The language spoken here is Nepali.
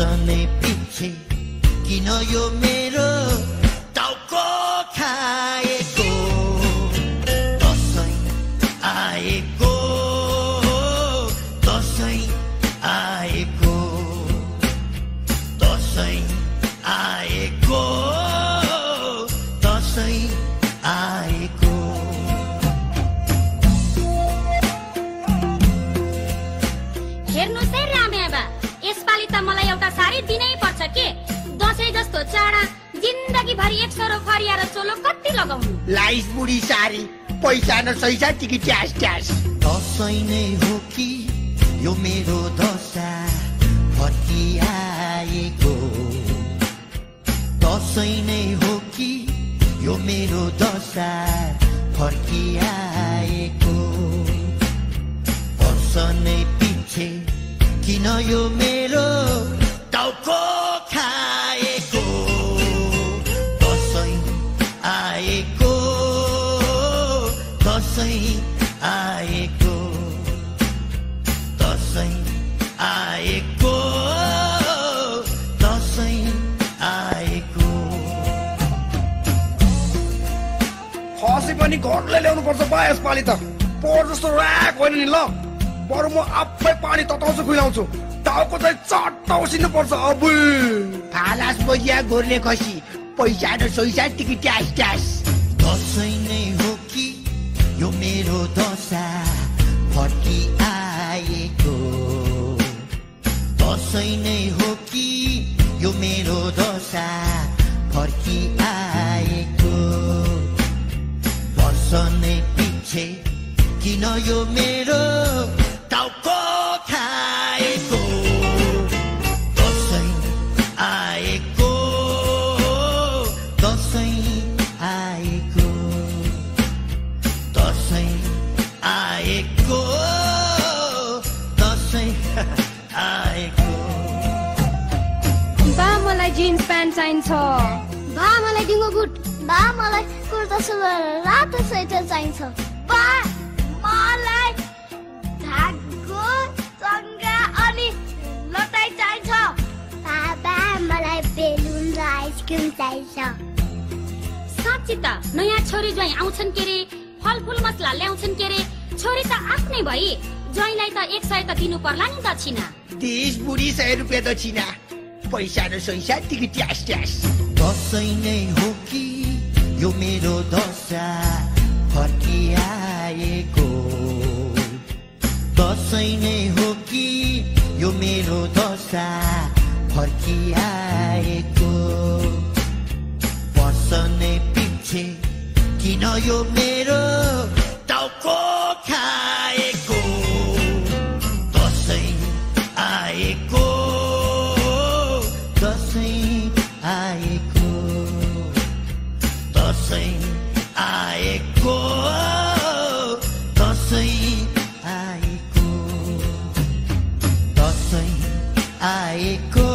बस्ने पछि किन यो मेरो टाउको खाएको दसैँ आएको दसैँ आएको दसैँ आएको दसैँ आएको हेर्नुस् है रामेबा यसपालि त मलाई एउटा साडी दिनै पर्छ के दसैँ जस्तो चाडा जिन्दगी भरि एक सरो फरिया र चोलो कति लगाउनु लाइस बुढी सारी पैसा न सैसा टिकी ट्यास ट्यास दसैँ नै हो कि यो मेरो दशा फर्किआएको दसैँ नै हो कि यो मेरो दशा फर्किआएको वर्ष नै पछि किन यो मेरो टाउको खाएको दसैँ आएको दसैँ आएको दसैँ आएको दसैँ आएको खसी पनि घरले ल्याउनु पर्छ बा यसपालि त पोहोर जस्तो ऱ्याक होइन नि ल बरु म आफै पानी तताउँछु खुइलाउँछु टाउको चाहिँ चट्ट उसिन्नु पर्छ अब फालास बजिया गोर्ले खसी पैसा न सैसा टिकी ट्यास ट्यास दसैँ नै हो कि यो मेरो दशा फर्किआएको दसैँ नै हो कि यो मेरो दशा फर्किआएको वर्ष नै पछि किन यो मेरो टाउको खाएको दसैँ आएको दसैँ आएको दसैँ आएको दसैँ आएको बा मलाई जिन्स प्यान्ट चाहिन्छ बा मलाई डिङ्गो बुट बा मलाई कुर्ता सुरुवाल रातो स्वेटर चाहिन्छ बा मलाई धागो चङ्गा अनि लटाई चाहिन्छ बाबा मलाई बेलुन र आइसक्रिम चाहिन्छ साँच्ची त नयाँ छोरी ज्वाइँ आउँछन् के रे फलफुल मसला ल्याउँछन् के रे छोरी त आफ्नै भई ज्वाइँलाई त 100 त दिनु पर्ला नि दक्षिणा 30 बुढी 100 रुपियाँ दक्षिणा पैसा न सैसा टिकी ट्यास ट्यास दसैँ नै हो कि यो मेरो दशा फर्किआएको दसैँ नै हो कि यो मेरो दशा फर्किआएको वर्ष नै पछि किन यो मेरो टाउको खाएको दसैँ आएको दसैँ आएको दसैँ आएको दसैँ आएको दसैँ आएको